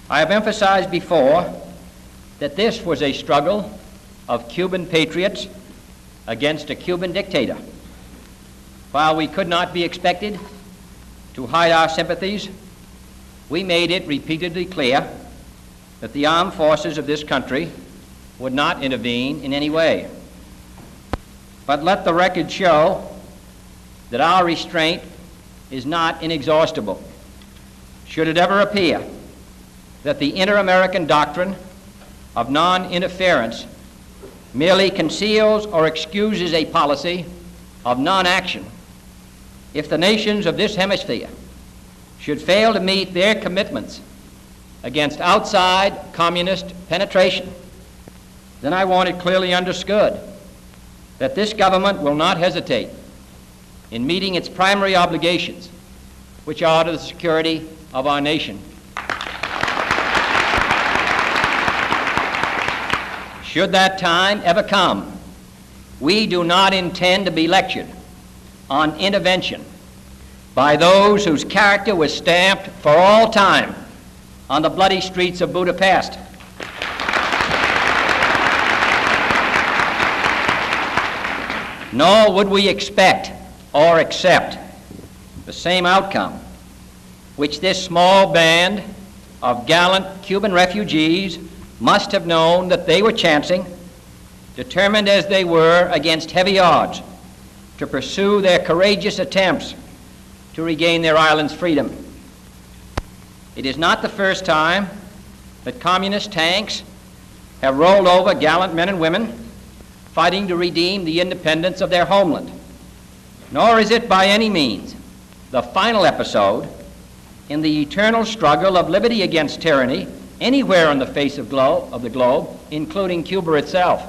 I have emphasized before that this was a struggle of Cuban patriots against a Cuban dictator. While we could not be expected to hide our sympathies, we made it repeatedly clear that the armed forces of this country would not intervene in any way. But let the record show that our restraint is not inexhaustible. Should it ever appear that the inter-American doctrine of non-interference merely conceals or excuses a policy of non-action, if the nations of this hemisphere should fail to meet their commitments against outside communist penetration, then I want it clearly understood that this government will not hesitate in meeting its primary obligations, which are to the security of our nation. Should that time ever come, we do not intend to be lectured on intervention by those whose character was stamped for all time on the bloody streets of Budapest. Nor would we expect or accept the same outcome which this small band of gallant Cuban refugees must have known that they were chancing, determined as they were against heavy odds to pursue their courageous attempts to regain their island's freedom. It is not the first time that communist tanks have rolled over gallant men and women fighting to redeem the independence of their homeland. Nor is it by any means the final episode in the eternal struggle of liberty against tyranny anywhere on the face of the globe, including Cuba itself.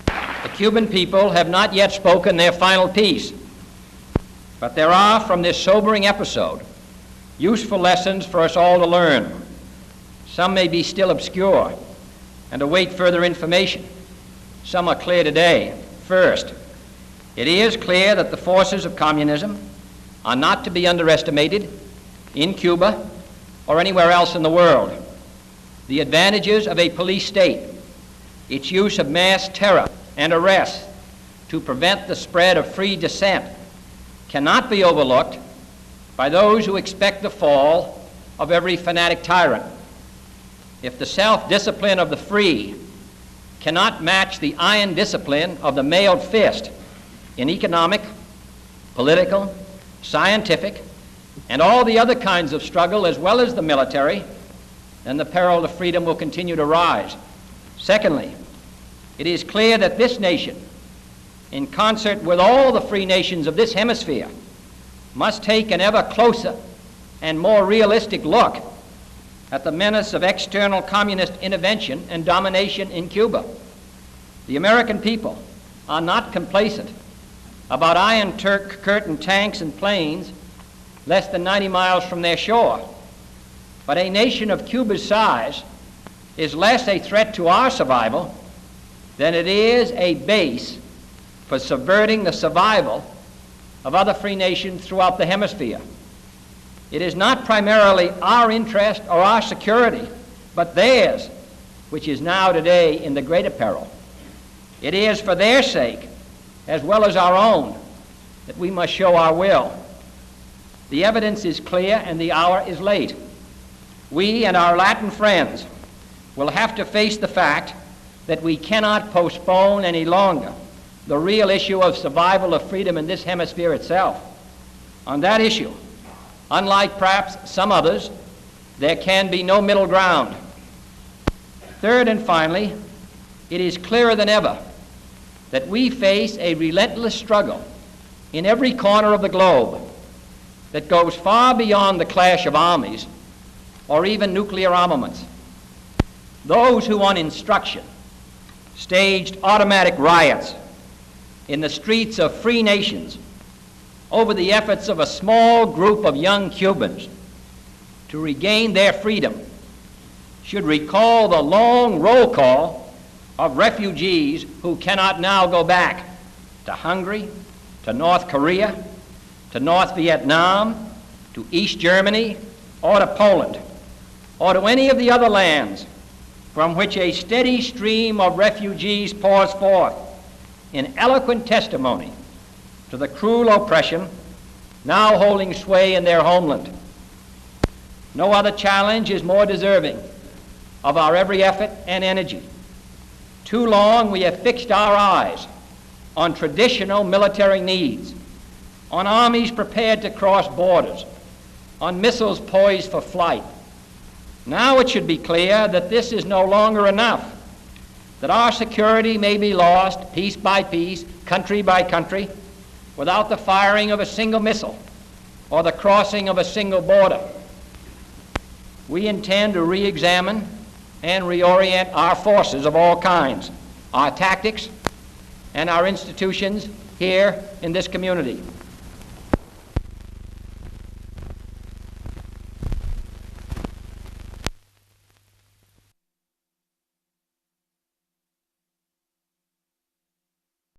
The Cuban people have not yet spoken their final piece, but there are from this sobering episode useful lessons for us all to learn. Some may be still obscure and await further information. Some are clear today. First, it is clear that the forces of communism are not to be underestimated in Cuba or anywhere else in the world. The advantages of a police state, its use of mass terror and arrest to prevent the spread of free dissent, cannot be overlooked by those who expect the fall of every fanatic tyrant. If the self-discipline of the free cannot match the iron discipline of the mailed fist in economic, political, scientific, and all the other kinds of struggle as well as the military, then the peril to freedom will continue to rise. Secondly, it is clear that this nation, in concert with all the free nations of this hemisphere, must take an ever closer and more realistic look at the menace of external communist intervention and domination in Cuba. The American people are not complacent about Iron Curtain tanks and planes less than 90 miles from their shore. But a nation of Cuba's size is less a threat to our survival than it is a base for subverting the survival of other free nations throughout the hemisphere. It is not primarily our interest or our security, but theirs, which is now today in the greater peril. It is for their sake, as well as our own, that we must show our will. The evidence is clear and the hour is late. We and our Latin friends will have to face the fact that we cannot postpone any longer the real issue of survival of freedom in this hemisphere itself. On that issue, unlike perhaps some others, there can be no middle ground. Third and finally, it is clearer than ever that we face a relentless struggle in every corner of the globe that goes far beyond the clash of armies or even nuclear armaments. Those who on instruction staged automatic riots in the streets of free nations over the efforts of a small group of young Cubans to regain their freedom should recall the long roll call of refugees who cannot now go back to Hungary, to North Korea, to North Vietnam, to East Germany, or to Poland. or to any of the other lands from which a steady stream of refugees pours forth in eloquent testimony to the cruel oppression now holding sway in their homeland. No other challenge is more deserving of our every effort and energy. Too long we have fixed our eyes on traditional military needs, on armies prepared to cross borders, on missiles poised for flight. Now it should be clear that this is no longer enough, that our security may be lost piece by piece, country by country, without the firing of a single missile or the crossing of a single border. We intend to re-examine and reorient our forces of all kinds, our tactics, and our institutions here in this community.